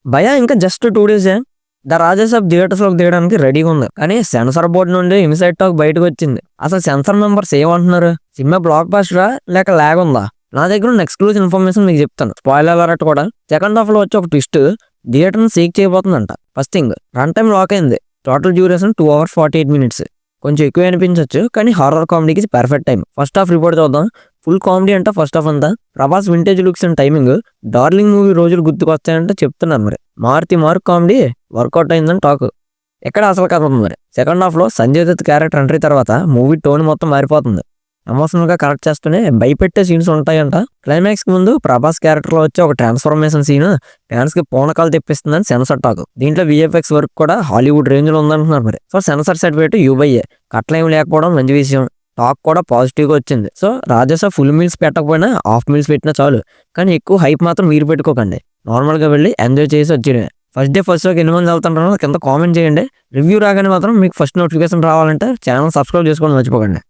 భయ్యా ఇంకా జస్ట్ 2 డేసే ద రాజాసాబ్ థియేటర్స్లోకి దిగడానికి రెడీగా ఉంది. కానీ సెన్సార్ బోర్డు నుండి ఇన్సైడ్ టాక్ బయటకు వచ్చింది. అసలు సెన్సార్ మెంబర్స్ ఏమంటున్నారు? సినిమా బ్లాక్ బాస్టరా లేక లాగ్ ఉందా? నా దగ్గర ఉన్న ఎక్స్క్లూజివ్ ఇన్ఫర్మేషన్ మీకు చెప్తాను. స్పాయిలర్ అలర్ట్ కూడా. సెకండ్ హాఫ్ లో వచ్చి ఒక ట్విస్ట్ థియేటర్ని సీక్ చేయబోతుందంట. First thing run time lock అయింది. Total duration 2 hours 48 minutes. కొంచెం ఎక్కువ అనిపించవచ్చు కానీ హారర్ కామెడీకి perfect time. First half report చూద్దాం. ఫుల్ కామెడీ అంట ఫస్ట్ హాఫ్ అంతా. Prabhas vintage looks and timing Darling movie రోజులు గుర్తుకొస్తాయంటే చెప్తున్నారు. మరి మార్క్ కామెడీ వర్కౌట్ అయిందని టాక్. ఎక్కడ అసలు కథ ఉంది మరి. సెకండ్ హాఫ్ లో సంజయ్ దత్ క్యారెక్టర్ ఎంట్రీ తర్వాత మూవీ టోన్ మొత్తం మారిపోతుంది. ఎమోషనల్ గా కరెక్ట్ చేస్తూనే భయపెట్టే సీన్స్ ఉంటాయంట. క్లైమాక్స్ ముందు ప్రభాస్ క్యారెక్టర్ లో వచ్చే ఒక ట్రాన్స్ఫర్మేషన్ సీన్ ఫ్యాన్స్ కి పూనకాలు తెప్పిస్తుందని సెన్సర్ టాక్. దీంట్లో విఎఫ్ఎక్స్ వర్క్ కూడా హాలీవుడ్ రేంజ్ లో ఉందంటున్నారు. మరి సో సెన్సర్ సర్టిఫికేట్ యూబయ్యే కట్లేం లేకపోవడం మంచి విషయం. టాక్ కూడా పాజిటివ్ గా వచ్చింది. సో రాజసా ఫుల్ మీల్స్ పెట్టకపోయినా హాఫ్ మీల్స్ పెట్టినా చాలు. కానీ ఎక్కువ హైప్ మాత్రం మీరు పెట్టుకోకండి. నార్మల్ గా వెళ్ళి ఎంజాయ్ చేసి వచ్చేయడమే. ఫస్ట్ డే ఫస్ట్ షోకి ఎన్ని మంది వెళ్తుంటారో కింద కామెంట్ చేయండి. రివ్యూ రాగానే మాత్రం మీకు ఫస్ట్ నోటిఫికేషన్ రావాలంటే ఛానల్ సబ్స్క్రైబ్ చేసుకోవడం మర్చిపోకండి.